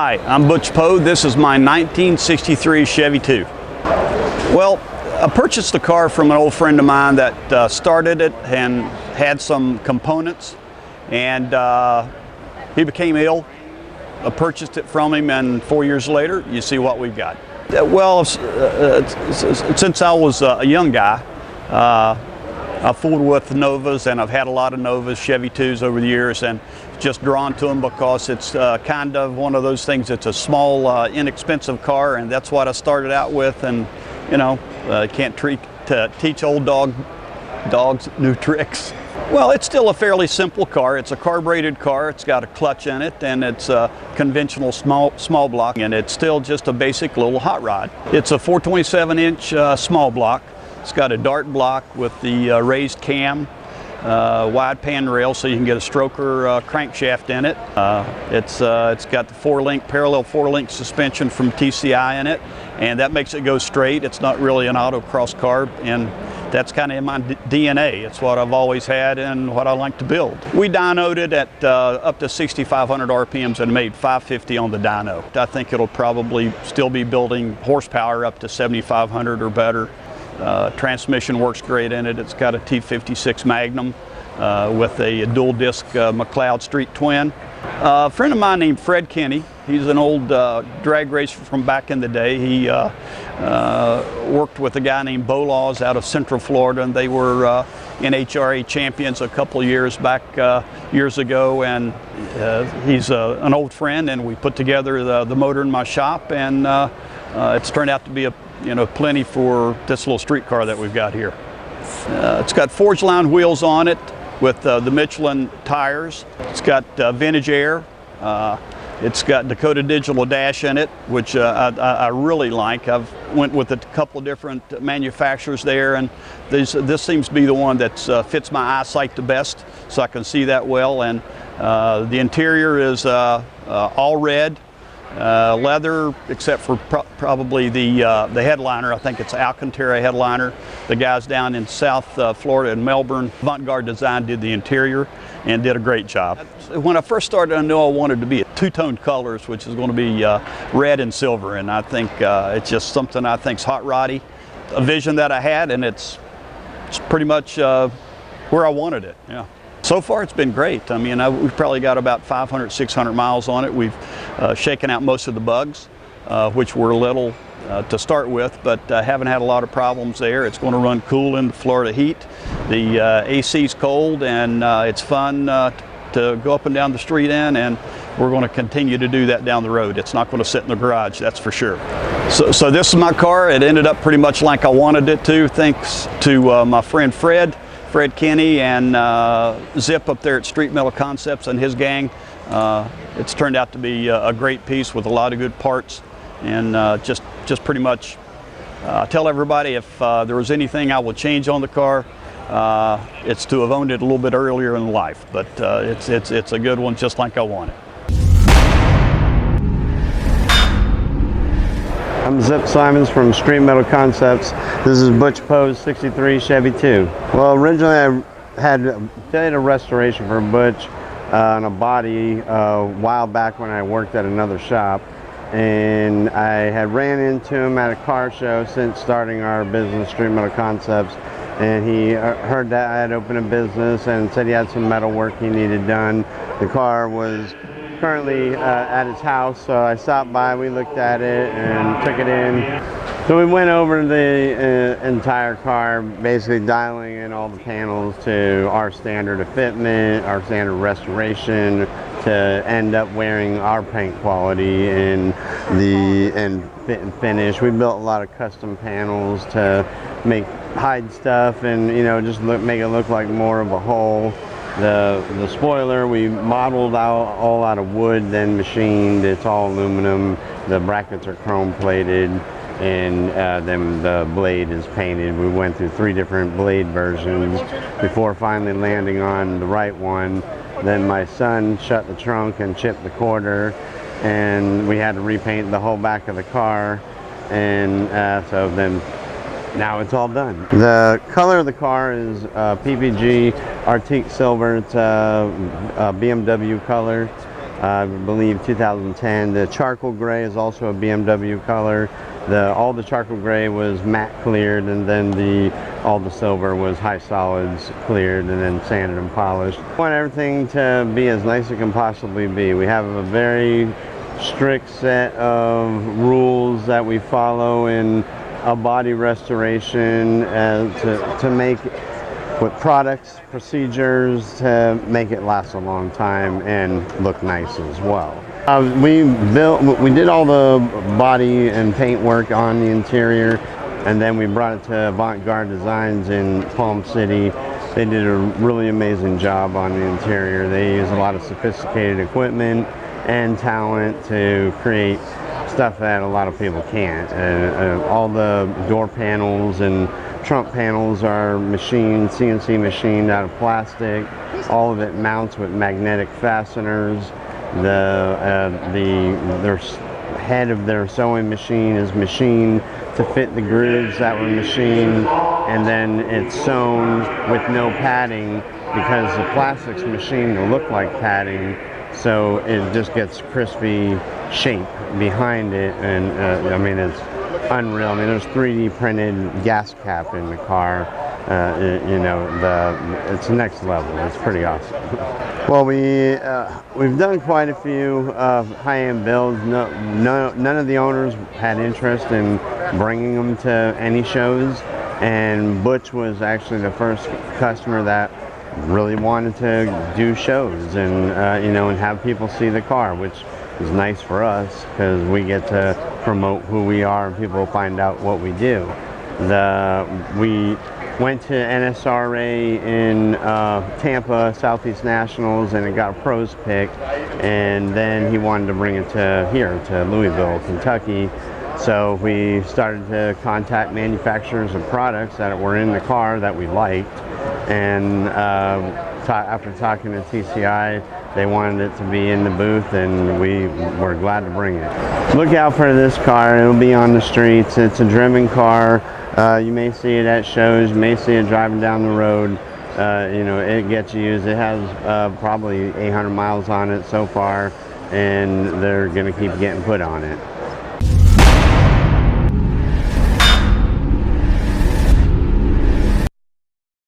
Hi, I'm Butch Poe. This is my 1963 Chevy 2. Well, I purchased the car from an old friend of mine that started it and had some components, and he became ill. I purchased it from him, and 4 years later, you see what we've got. Well, since I was a young guy, I fooled with Novas, and I've had a lot of Novas, Chevy 2s over the years, and just drawn to them because it's kind of one of those things. It's a small, inexpensive car, and that's what I started out with. And you know, can't teach old dogs new tricks. Well, it's still a fairly simple car. It's a carbureted car. It's got a clutch in it, and it's a conventional small block, and it's still just a basic little hot rod. It's a 427-inch small block. It's got a dart block with the raised cam, wide pan rail, so you can get a stroker crankshaft in it. It's got the parallel four-link suspension from TCI in it, and that makes it go straight. It's not really an autocross car, and that's kind of in my DNA. It's what I've always had and what I like to build. We dynoed it at up to 6,500 RPMs and made 550 on the dyno. I think it'll probably still be building horsepower up to 7,500 or better. Transmission works great in it. It's got a T56 Magnum with a dual disc McLeod Street Twin. A friend of mine named Fred Kenny, he's an old drag racer from back in the day. He worked with a guy named Bo Laws out of Central Florida, and they were NHRA champions a couple of years back years ago, and he's an old friend, and we put together the motor in my shop, and it's turned out to be plenty for this little street car that we've got here. It's got forged line wheels on it with the Michelin tires. It's got vintage air. It's got Dakota Digital dash in it, which I really like. I've went with a couple of different manufacturers there, and this seems to be the one that fits my eyesight the best, so I can see that well. And the interior is all red. Leather, except for probably the headliner. I think it's Alcantara headliner. The guys down in South Florida in Melbourne, Avant-Garde Design, did the interior and did a great job. When I first started, I knew I wanted to be two-toned colors, which is going to be red and silver, and I think it's just something I think's hot roddy. A vision that I had, and it's pretty much where I wanted it. Yeah. So far, it's been great. I mean, we've probably got about 500, 600 miles on it. We've shaken out most of the bugs, which were little to start with, but haven't had a lot of problems there. It's going to run cool in the Florida heat. The AC's cold, and it's fun to go up and down the street in, and we're going to continue to do that down the road. It's not going to sit in the garage, that's for sure. So this is my car. It ended up pretty much like I wanted it to, thanks to my friend Fred Kenny and Zip up there at Street Metal Concepts and his gang. It's turned out to be a great piece with a lot of good parts, and just pretty much tell everybody if there was anything I would change on the car, it's to have owned it a little bit earlier in life, but it's a good one just like I want it. I'm Zip Simons from Street Metal Concepts. This is Butch Poe's 63 Chevy 2. Well, originally I did a restoration for Butch on a body a while back when I worked at another shop, and I had ran into him at a car show since starting our business, Street Metal Concepts, and he heard that I had opened a business and said he had some metal work he needed done. The car was currently at his house, so I stopped by, we looked at it and took it in. So we went over the entire car, basically dialing in all the panels to our standard of fitment, our standard restoration, to end up wearing our paint quality and fit and finish. We built a lot of custom panels to hide stuff and just make it look like more of a whole. The spoiler we modeled all out of wood, then machined. It's all aluminum. The brackets are chrome plated, and then the blade is painted. We went through 3 different blade versions before finally landing on the right one. Then my son shut the trunk and chipped the quarter, and we had to repaint the whole back of the car, and so then now it's all done. The color of the car is PPG Arctic Silver. It's a BMW color. I believe 2010. The charcoal gray is also a BMW color. All the charcoal gray was matte cleared, and then all the silver was high solids cleared and then sanded and polished. We want everything to be as nice as it can possibly be. We have a very strict set of rules that we follow in a body restoration to make with products, procedures to make it last a long time and look nice as well. We did all the body and paint work on the interior, and then we brought it to Avant-Garde Designs in Palm City. They did a really amazing job on the interior. They use a lot of sophisticated equipment and talent to create stuff that a lot of people can't. All the door panels and trunk panels are CNC machined out of plastic. All of it mounts with magnetic fasteners. The head of their sewing machine is machined to fit the grooves that were machined, and then it's sewn with no padding because the plastic's machined to look like padding, so it just gets crispy shape behind it. And I mean, it's unreal. I mean, there's 3D printed gas cap in the car. You know, it's next level. It's pretty awesome. Well, we've done quite a few high-end builds. None of the owners had interest in bringing them to any shows, and Butch was actually the first customer that really wanted to do shows and you know, and have people see the car, which is nice for us because we get to promote who we are and people find out what we do. We went to NSRA in Tampa, Southeast Nationals, and it got a pros pick, and then he wanted to bring it to here, to Louisville, Kentucky. So we started to contact manufacturers of products that were in the car that we liked, and after talking to TCI, they wanted it to be in the booth, and we were glad to bring it. Look out for this car. It'll be on the streets. It's a driven car. You may see it at shows. You may see it driving down the road. You know, it gets used. It has probably 800 miles on it so far, and they're going to keep getting put on it.